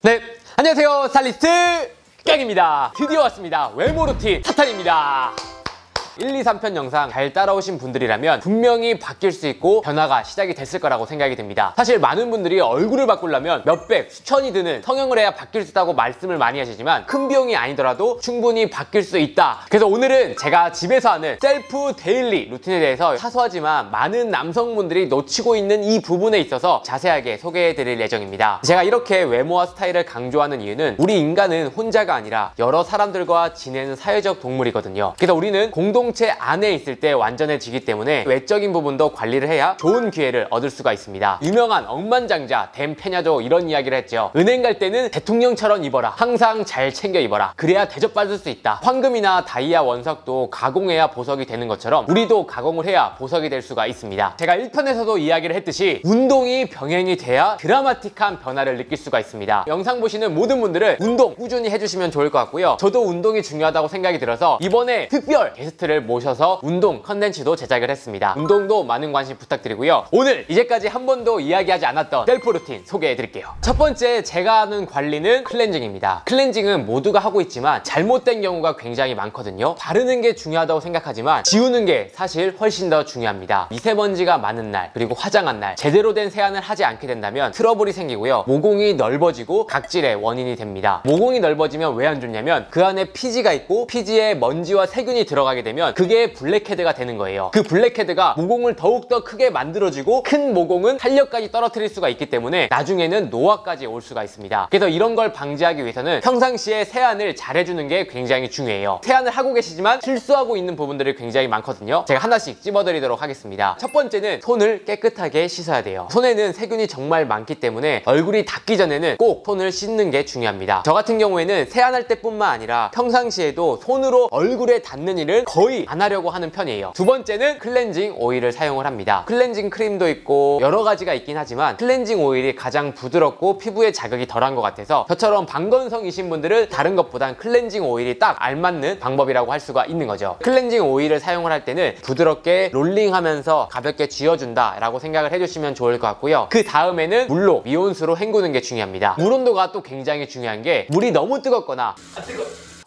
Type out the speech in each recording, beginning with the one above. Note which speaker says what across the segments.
Speaker 1: 네, 안녕하세요. 스타일리스트 깡입니다. 드디어 왔습니다. 외모 루틴 사탄입니다. 1, 2, 3편 영상 잘 따라오신 분들이라면 분명히 바뀔 수 있고 변화가 시작이 됐을 거라고 생각이 듭니다. 사실 많은 분들이 얼굴을 바꾸려면 몇백, 수천이 드는 성형을 해야 바뀔 수 있다고 말씀을 많이 하시지만 큰 비용이 아니더라도 충분히 바뀔 수 있다. 그래서 오늘은 제가 집에서 하는 셀프 데일리 루틴에 대해서 사소하지만 많은 남성분들이 놓치고 있는 이 부분에 있어서 자세하게 소개해드릴 예정입니다. 제가 이렇게 외모와 스타일을 강조하는 이유는 우리 인간은 혼자가 아니라 여러 사람들과 지내는 사회적 동물이거든요. 그래서 우리는 공동체 안에 있을 때 완전해지기 때문에 외적인 부분도 관리를 해야 좋은 기회를 얻을 수가 있습니다. 유명한 억만장자 댐 페냐도 이런 이야기를 했죠. 은행 갈 때는 대통령처럼 입어라. 항상 잘 챙겨 입어라. 그래야 대접받을 수 있다. 황금이나 다이아 원석도 가공해야 보석이 되는 것처럼 우리도 가공을 해야 보석이 될 수가 있습니다. 제가 1편에서도 이야기를 했듯이 운동이 병행이 돼야 드라마틱한 변화를 느낄 수가 있습니다. 영상 보시는 모든 분들은 운동 꾸준히 해주시면 좋을 것 같고요. 저도 운동이 중요하다고 생각이 들어서 이번에 특별 게스트를 모셔서 운동 컨텐츠도 제작을 했습니다. 운동도 많은 관심 부탁드리고요. 오늘 이제까지 한 번도 이야기하지 않았던 셀프 루틴 소개해 드릴게요. 첫 번째 제가 하는 관리는 클렌징입니다. 클렌징은 모두가 하고 있지만 잘못된 경우가 굉장히 많거든요. 바르는 게 중요하다고 생각하지만 지우는 게 사실 훨씬 더 중요합니다. 미세먼지가 많은 날 그리고 화장한 날 제대로 된 세안을 하지 않게 된다면 트러블이 생기고요. 모공이 넓어지고 각질의 원인이 됩니다. 모공이 넓어지면 왜 안 좋냐면 그 안에 피지가 있고 피지에 먼지와 세균이 들어가게 되면 그게 블랙헤드가 되는 거예요. 그 블랙헤드가 모공을 더욱더 크게 만들어주고 큰 모공은 탄력까지 떨어뜨릴 수가 있기 때문에 나중에는 노화까지 올 수가 있습니다. 그래서 이런 걸 방지하기 위해서는 평상시에 세안을 잘 해주는 게 굉장히 중요해요. 세안을 하고 계시지만 실수하고 있는 부분들이 굉장히 많거든요. 제가 하나씩 찝어드리도록 하겠습니다. 첫 번째는 손을 깨끗하게 씻어야 돼요. 손에는 세균이 정말 많기 때문에 얼굴이 닿기 전에는 꼭 손을 씻는 게 중요합니다. 저 같은 경우에는 세안할 때뿐만 아니라 평상시에도 손으로 얼굴에 닿는 일을 거의 안 하려고 하는 편이에요. 두 번째는 클렌징 오일을 사용을 합니다. 클렌징 크림도 있고 여러 가지가 있긴 하지만 클렌징 오일이 가장 부드럽고 피부에 자극이 덜한 것 같아서 저처럼 방건성이신 분들은 다른 것보단 클렌징 오일이 딱 알맞는 방법이라고 할 수가 있는 거죠. 클렌징 오일을 사용을 할 때는 부드럽게 롤링하면서 가볍게 쥐어준다 라고 생각을 해주시면 좋을 것 같고요. 그 다음에는 물로 미온수로 헹구는 게 중요합니다. 물 온도가 또 굉장히 중요한 게 물이 너무 뜨겁거나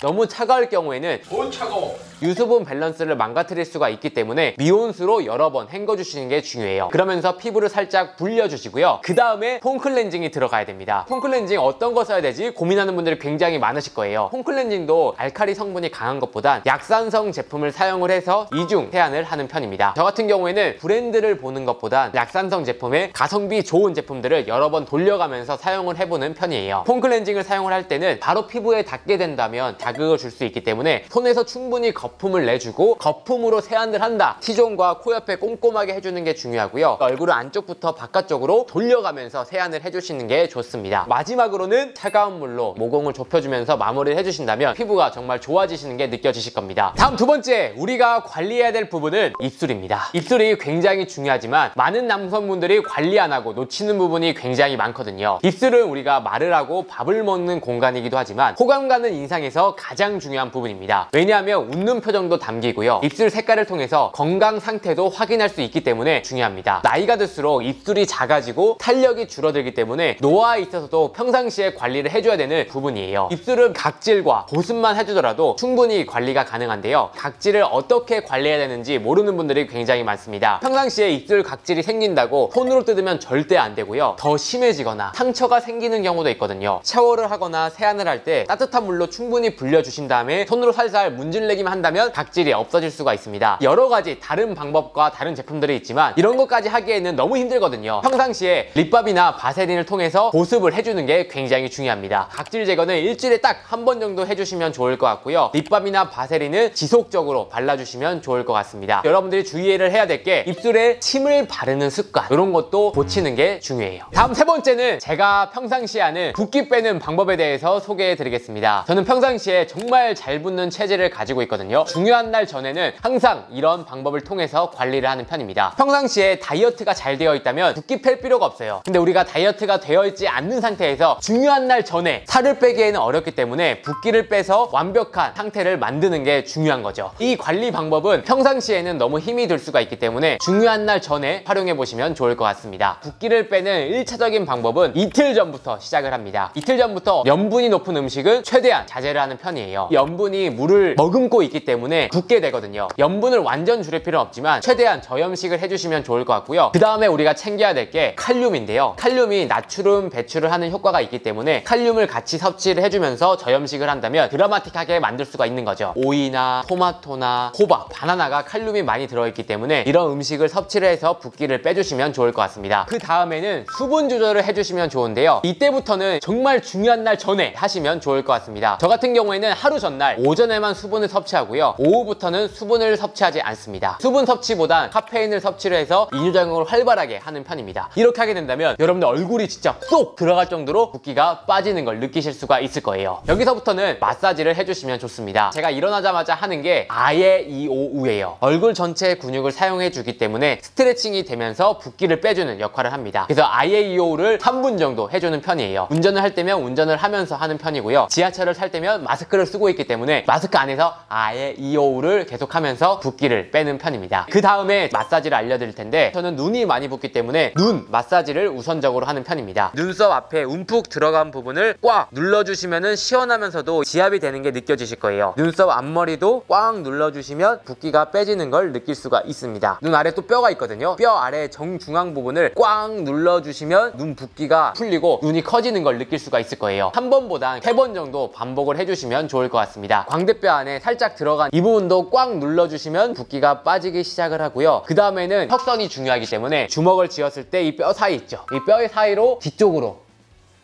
Speaker 1: 너무 차가울 경우에는 차가워. 유수분 밸런스를 망가뜨릴 수가 있기 때문에 미온수로 여러 번 헹궈주시는 게 중요해요. 그러면서 피부를 살짝 불려주시고요. 그 다음에 폼 클렌징이 들어가야 됩니다. 폼 클렌징 어떤 거 써야 되지? 고민하는 분들이 굉장히 많으실 거예요. 폼 클렌징도 알칼리 성분이 강한 것보단 약산성 제품을 사용을 해서 이중 세안을 하는 편입니다. 저 같은 경우에는 브랜드를 보는 것보단 약산성 제품에 가성비 좋은 제품들을 여러 번 돌려가면서 사용을 해보는 편이에요. 폼 클렌징을 사용을 할 때는 바로 피부에 닿게 된다면 자극을 줄 수 있기 때문에 손에서 충분히 거품을 내주고 거품으로 세안을 한다. T존과 코 옆에 꼼꼼하게 해주는 게 중요하고요. 얼굴을 안쪽부터 바깥쪽으로 돌려가면서 세안을 해주시는 게 좋습니다. 마지막으로는 차가운 물로 모공을 좁혀주면서 마무리를 해주신다면 피부가 정말 좋아지시는 게 느껴지실 겁니다. 다음 두 번째 우리가 관리해야 될 부분은 입술입니다. 입술이 굉장히 중요하지만 많은 남성분들이 관리 안 하고 놓치는 부분이 굉장히 많거든요. 입술은 우리가 말을 하고 밥을 먹는 공간이기도 하지만 호감 가는 인상에서 가장 중요한 부분입니다. 왜냐하면 웃는 표정도 담기고요. 입술 색깔을 통해서 건강 상태도 확인할 수 있기 때문에 중요합니다. 나이가 들수록 입술이 작아지고 탄력이 줄어들기 때문에 노화에 있어서도 평상시에 관리를 해줘야 되는 부분이에요. 입술은 각질과 보습만 해주더라도 충분히 관리가 가능한데요. 각질을 어떻게 관리해야 되는지 모르는 분들이 굉장히 많습니다. 평상시에 입술 각질이 생긴다고 손으로 뜯으면 절대 안 되고요. 더 심해지거나 상처가 생기는 경우도 있거든요. 샤워를 하거나 세안을 할 때 따뜻한 물로 충분히 불려주신 다음에 손으로 살살 문질내기만 한다면 각질이 없어질 수가 있습니다. 여러 가지 다른 방법과 다른 제품들이 있지만 이런 것까지 하기에는 너무 힘들거든요. 평상시에 립밤이나 바세린을 통해서 보습을 해주는 게 굉장히 중요합니다. 각질 제거는 일주일에 딱 한 번 정도 해주시면 좋을 것 같고요. 립밤이나 바세린은 지속적으로 발라주시면 좋을 것 같습니다. 여러분들이 주의를 해야 될 게 입술에 침을 바르는 습관 이런 것도 고치는 게 중요해요. 다음 세 번째는 제가 평상시에 하는 붓기 빼는 방법에 대해서 소개해 드리겠습니다. 저는 평상시에 정말 잘 붓는 체질을 가지고 있거든요. 있거든요. 중요한 날 전에는 항상 이런 방법을 통해서 관리를 하는 편입니다. 평상시에 다이어트가 잘 되어 있다면 붓기 뺄 필요가 없어요. 근데 우리가 다이어트가 되어 있지 않는 상태에서 중요한 날 전에 살을 빼기에는 어렵기 때문에 붓기를 빼서 완벽한 상태를 만드는 게 중요한 거죠. 이 관리 방법은 평상시에는 너무 힘이 들 수가 있기 때문에 중요한 날 전에 활용해 보시면 좋을 것 같습니다. 붓기를 빼는 1차적인 방법은 이틀 전부터 시작을 합니다. 이틀 전부터 염분이 높은 음식은 최대한 자제를 하는 편이에요. 염분이 물을 머금고 있기 때문에 붓게 되거든요. 염분을 완전 줄일 필요는 없지만 최대한 저염식을 해주시면 좋을 것 같고요. 그 다음에 우리가 챙겨야 될 게 칼륨인데요. 칼륨이 나트륨 배출을 하는 효과가 있기 때문에 칼륨을 같이 섭취를 해주면서 저염식을 한다면 드라마틱하게 만들 수가 있는 거죠. 오이나 토마토나 호박, 바나나가 칼륨이 많이 들어있기 때문에 이런 음식을 섭취를 해서 붓기를 빼주시면 좋을 것 같습니다. 그 다음에는 수분 조절을 해주시면 좋은데요. 이때부터는 정말 중요한 날 전에 하시면 좋을 것 같습니다. 저 같은 경우에는 하루 전날 오전에만 수분을 섭취하고요. 오후부터는 수분을 섭취하지 않습니다. 수분 섭취보단 카페인을 섭취를 해서 이뇨작용을 활발하게 하는 편입니다. 이렇게 하게 된다면 여러분들 얼굴이 진짜 쏙 들어갈 정도로 붓기가 빠지는 걸 느끼실 수가 있을 거예요. 여기서부터는 마사지를 해주시면 좋습니다. 제가 일어나자마자 하는 게 아예 이오우예요. 얼굴 전체의 근육을 사용해 주기 때문에 스트레칭이 되면서 붓기를 빼주는 역할을 합니다. 그래서 아예 이오우를 3분 정도 해주는 편이에요. 운전을 할 때면 운전을 하면서 하는 편이고요. 지하철을 탈 때면 마스크를 쓰고 있기 때문에 마스크 안에서 아예 이오우를 계속하면서 붓기를 빼는 편입니다. 그 다음에 마사지를 알려드릴 텐데 저는 눈이 많이 붓기 때문에 눈 마사지를 우선적으로 하는 편입니다. 눈썹 앞에 움푹 들어간 부분을 꽉 눌러주시면 시원하면서도 지압이 되는 게 느껴지실 거예요. 눈썹 앞머리도 꽉 눌러주시면 붓기가 빼지는 걸 느낄 수가 있습니다. 눈 아래 또 뼈가 있거든요. 뼈 아래 정중앙 부분을 꽉 눌러주시면 눈 붓기가 풀리고 눈이 커지는 걸 느낄 수가 있을 거예요. 한 번보단 3번 정도 반복을 해주시면 좋을 것 같습니다. 광대뼈 안에 살짝 들어간 이 부분도 꽉 눌러주시면 붓기가 빠지기 시작을 하고요. 그 다음에는 턱선이 중요하기 때문에 주먹을 쥐었을 때 이 뼈 사이 있죠. 이 뼈의 사이로 뒤쪽으로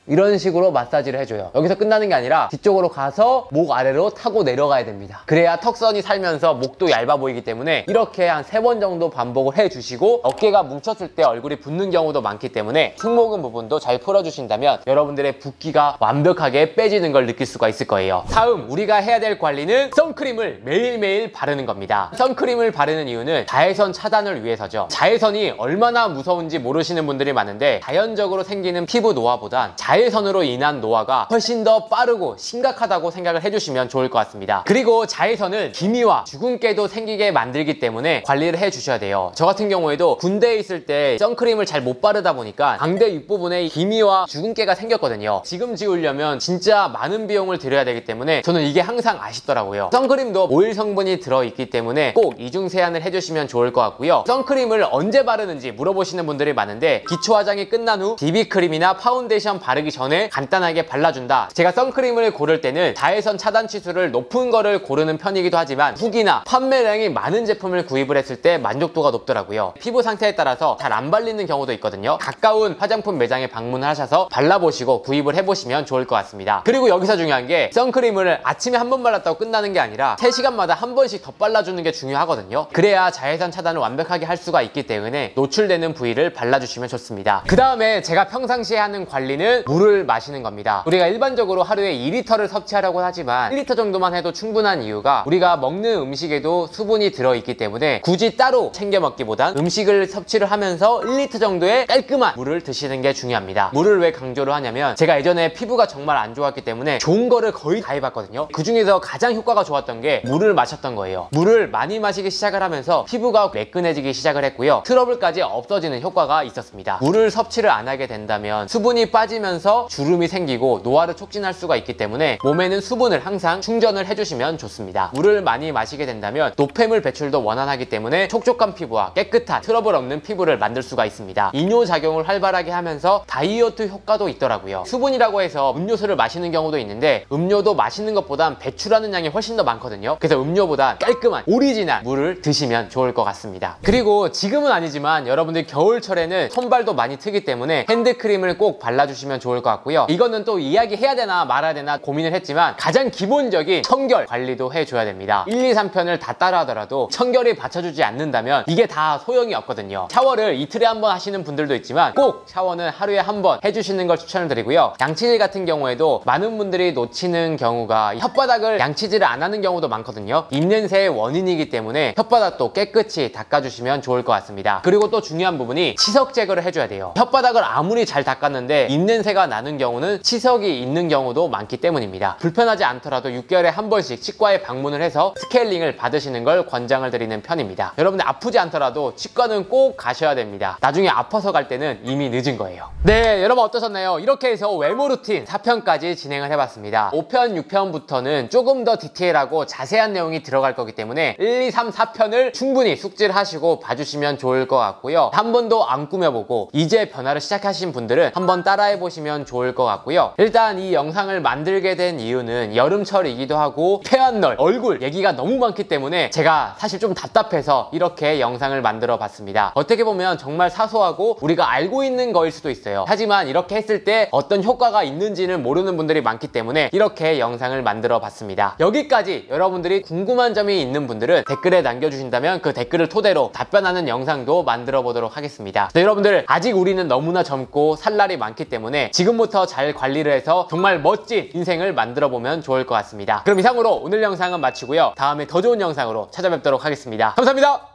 Speaker 1: 이런 식으로 마사지를 해줘요. 여기서 끝나는 게 아니라 뒤쪽으로 가서 목 아래로 타고 내려가야 됩니다. 그래야 턱선이 살면서 목도 얇아 보이기 때문에 이렇게 한 3번 정도 반복을 해주시고 어깨가 뭉쳤을 때 얼굴이 붓는 경우도 많기 때문에 승모근 부분도 잘 풀어주신다면 여러분들의 붓기가 완벽하게 빼지는 걸 느낄 수가 있을 거예요. 다음 우리가 해야 될 관리는 선크림을 매일매일 바르는 겁니다. 선크림을 바르는 이유는 자외선 차단을 위해서죠. 자외선이 얼마나 무서운지 모르시는 분들이 많은데 자연적으로 생기는 피부 노화보단 자외선으로 인한 노화가 훨씬 더 빠르고 심각하다고 생각을 해주시면 좋을 것 같습니다. 그리고 자외선은 기미와 주근깨도 생기게 만들기 때문에 관리를 해주셔야 돼요. 저 같은 경우에도 군대에 있을 때 선크림을 잘 못 바르다 보니까 광대 윗부분에 기미와 주근깨가 생겼거든요. 지금 지우려면 진짜 많은 비용을 들여야 되기 때문에 저는 이게 항상 아쉽더라고요. 선크림도 오일 성분이 들어있기 때문에 꼭 이중 세안을 해주시면 좋을 것 같고요. 선크림을 언제 바르는지 물어보시는 분들이 많은데 기초 화장이 끝난 후 비비크림이나 파운데이션 바르기 전에 간단하게 발라준다. 제가 선크림을 고를 때는 자외선 차단 치수를 높은 거를 고르는 편이기도 하지만 후기나 판매량이 많은 제품을 구입을 했을 때 만족도가 높더라고요. 피부 상태에 따라서 잘 안 발리는 경우도 있거든요. 가까운 화장품 매장에 방문을 하셔서 발라보시고 구입을 해보시면 좋을 것 같습니다. 그리고 여기서 중요한 게 선크림을 아침에 한 번 발랐다고 끝나는 게 아니라 3시간마다 한 번씩 더 발라주는 게 중요하거든요. 그래야 자외선 차단을 완벽하게 할 수가 있기 때문에 노출되는 부위를 발라주시면 좋습니다. 그 다음에 제가 평상시에 하는 관리는 물을 마시는 겁니다. 우리가 일반적으로 하루에 2리터를 섭취하려고 하지만 1리터 정도만 해도 충분한 이유가 우리가 먹는 음식에도 수분이 들어있기 때문에 굳이 따로 챙겨 먹기보단 음식을 섭취를 하면서 1리터 정도의 깔끔한 물을 드시는 게 중요합니다. 물을 왜 강조를 하냐면 제가 예전에 피부가 정말 안 좋았기 때문에 좋은 거를 거의 다 해봤거든요. 그 중에서 가장 효과가 좋았던 게 물을 마셨던 거예요. 물을 많이 마시기 시작을 하면서 피부가 매끈해지기 시작을 했고요. 트러블까지 없어지는 효과가 있었습니다. 물을 섭취를 안 하게 된다면 수분이 빠지면서 주름이 생기고 노화를 촉진할 수가 있기 때문에 몸에는 수분을 항상 충전을 해주시면 좋습니다. 물을 많이 마시게 된다면 노폐물 배출도 원활하기 때문에 촉촉한 피부와 깨끗한 트러블 없는 피부를 만들 수가 있습니다. 이뇨작용을 활발하게 하면서 다이어트 효과도 있더라고요. 수분이라고 해서 음료수를 마시는 경우도 있는데 음료도 마시는 것보단 배출하는 양이 훨씬 더 많거든요. 그래서 음료보다 깔끔한 오리지널 물을 드시면 좋을 것 같습니다. 그리고 지금은 아니지만 여러분들 겨울철에는 손발도 많이 트기 때문에 핸드크림을 꼭 발라주시면 좋을 좋을 것 같고요. 이거는 또 이야기해야 되나 말아야 되나 고민을 했지만 가장 기본적인 청결 관리도 해줘야 됩니다. 1, 2, 3편을 다 따라 하더라도 청결이 받쳐주지 않는다면 이게 다 소용이 없거든요. 샤워를 이틀에 한 번 하시는 분들도 있지만 꼭 샤워는 하루에 한 번 해주시는 걸 추천을 드리고요. 양치질 같은 경우에도 많은 분들이 놓치는 경우가 혓바닥을 양치질을 안 하는 경우도 많거든요. 입냄새의 원인이기 때문에 혓바닥도 깨끗이 닦아주시면 좋을 것 같습니다. 그리고 또 중요한 부분이 치석 제거를 해줘야 돼요. 혓바닥을 아무리 잘 닦았는데 입냄새가 나는 경우는 치석이 있는 경우도 많기 때문입니다. 불편하지 않더라도 6개월에 한 번씩 치과에 방문을 해서 스케일링을 받으시는 걸 권장을 드리는 편입니다. 여러분들 아프지 않더라도 치과는 꼭 가셔야 됩니다. 나중에 아파서 갈 때는 이미 늦은 거예요. 네, 여러분 어떠셨나요? 이렇게 해서 외모 루틴 4편까지 진행을 해봤습니다. 5편, 6편부터는 조금 더 디테일하고 자세한 내용이 들어갈 거기 때문에 1, 2, 3, 4편을 충분히 숙지를 하시고 봐주시면 좋을 것 같고요. 한 번도 안 꾸며보고 이제 변화를 시작하신 분들은 한번 따라해보시면 좋을 것 같고요. 일단 이 영상을 만들게 된 이유는 여름철이기도 하고 폐안널, 얼굴 얘기가 너무 많기 때문에 제가 사실 좀 답답해서 이렇게 영상을 만들어 봤습니다. 어떻게 보면 정말 사소하고 우리가 알고 있는 거일 수도 있어요. 하지만 이렇게 했을 때 어떤 효과가 있는지는 모르는 분들이 많기 때문에 이렇게 영상을 만들어 봤습니다. 여기까지 여러분들이 궁금한 점이 있는 분들은 댓글에 남겨주신다면 그 댓글을 토대로 답변하는 영상도 만들어 보도록 하겠습니다. 네, 여러분들 아직 우리는 너무나 젊고 살 날이 많기 때문에 지금부터 잘 관리를 해서 정말 멋진 인생을 만들어 보면 좋을 것 같습니다. 그럼 이상으로 오늘 영상은 마치고요. 다음에 더 좋은 영상으로 찾아뵙도록 하겠습니다. 감사합니다.